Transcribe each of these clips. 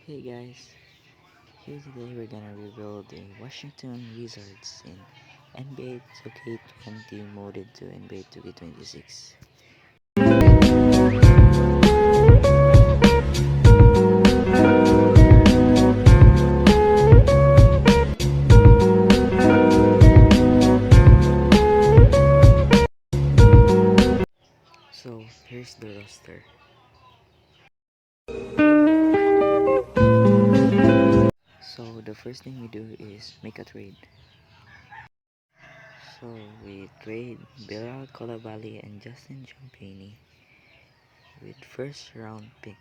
Hey guys, here today we're gonna rebuild the Washington Wizards in NBA 2K20 modded to NBA 2K26. So here's the roster. So the first thing we do is make a trade. So we trade Bilal Kolabali and Justin Champagny with first round pick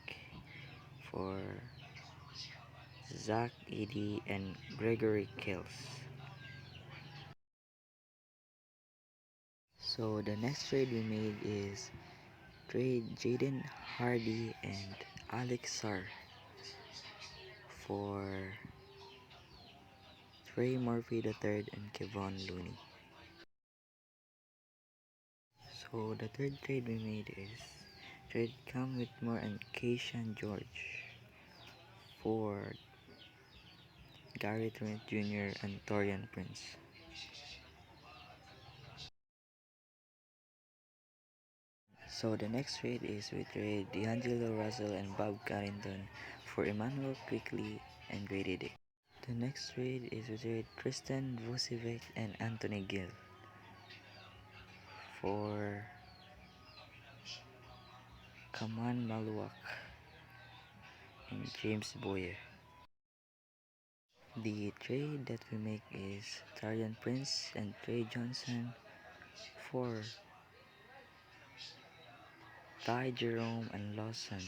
for Zach Edey and Gregory Kills. So the next trade we made is trade Jaden Hardy and Alex Sarr for Trey Murphy III and Kevon Looney. So the third trade we made is trade Cam Whitmore and Keyshawn George for Gary Trent Jr. and Torian Prince. So the next trade is we trade D'Angelo Russell and Bob Carrington for Emmanuel Quickly and Grady Dick. The next trade is we trade Tristan Vucevic and Anthony Gill for Kaman Maluak and James Boyer. The trade that we make is Tarian Prince and Trey Johnson for Ty Jerome and Lawson.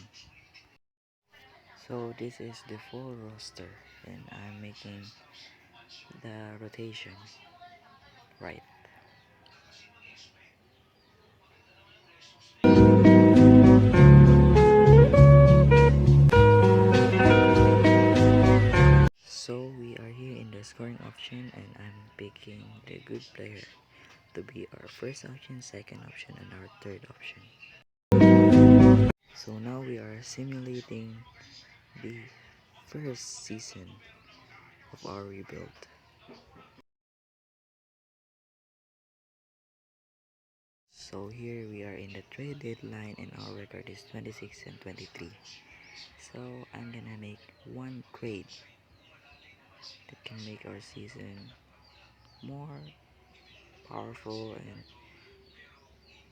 So this is the full roster and I'm making the rotation right. So we are here in the scoring option and I'm picking the good player to be our first option, second option and our third option. So now we are simulating the first season of our rebuild. So here we are in the trade deadline and our record is 26 and 23. So I'm gonna make one trade that can make our season more powerful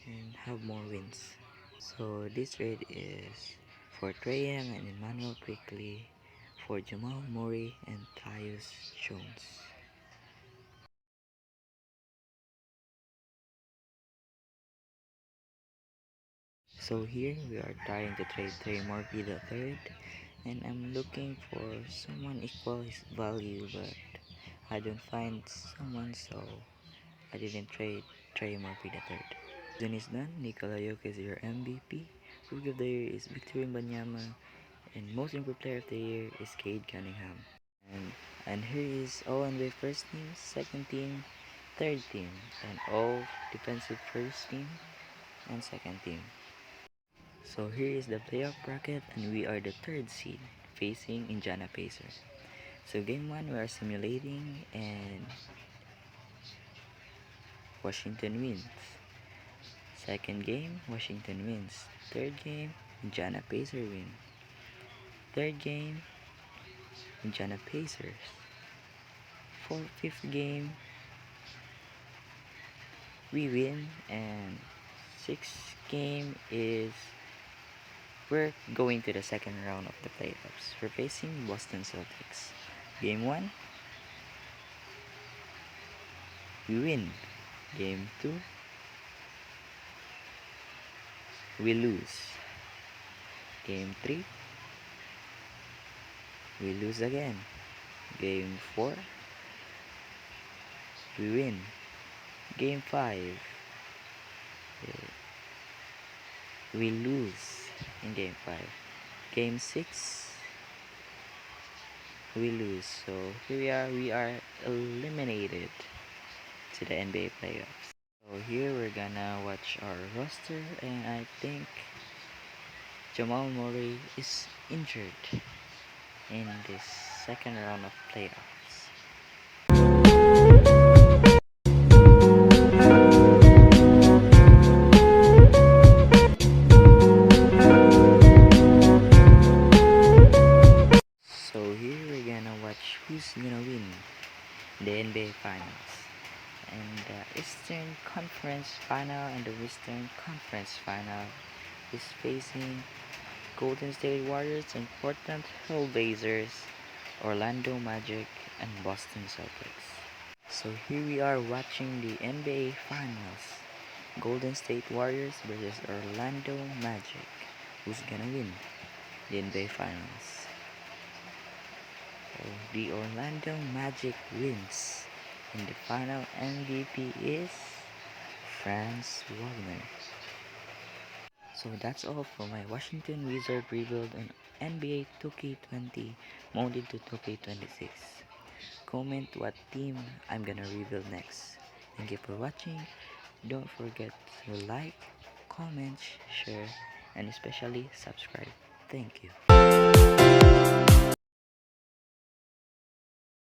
and have more wins. So this trade is for Trey Young and Emmanuel Quickly for Jamal Murray and Tyus Jones. So here we are trying to trade Trey Murphy the third, and I'm looking for someone equal his value, but I don't find someone, so I didn't trade Trey Murphy the third. Season is done. Nikola Jokic is your MVP. Rookie of the year is Victor Wembanyama, and most improved player of the year is Cade Cunningham. And here is all NBA first team, second team, third team, and all defensive first team and second team. So here is the playoff bracket and we are the third seed facing Indiana Pacers. So game 1 we are simulating and Washington wins. Second game, Washington wins. Third game, Indiana Pacers win. Third game, Indiana Pacers. Fifth game, we win, and sixth game is we're going to the second round of the playoffs. We're facing Boston Celtics. Game 1, we win. Game 2, we lose. Game 3, we lose again. Game 4, we win. Game 5, we lose in Game 5. Game 6, we lose. So here we are eliminated to the NBA playoffs. So here we're gonna watch our roster, and I think Jamal Murray is injured in this second round of playoffs. So here we're gonna watch who's gonna win the NBA Finals. And the Eastern Conference Final and the Western Conference Final is facing Golden State Warriors and Portland Trail Blazers, Orlando Magic, and Boston Celtics. So here we are watching the NBA Finals. Golden State Warriors versus Orlando Magic. Who's gonna win the NBA Finals? So the Orlando Magic wins. And the final MVP is Franz Wagner. So that's all for my Washington Wizard rebuild on NBA 2K20 molded to 2K26. Comment what team I'm gonna rebuild next. Thank you for watching. Don't forget to like, comment, share, and especially subscribe. Thank you.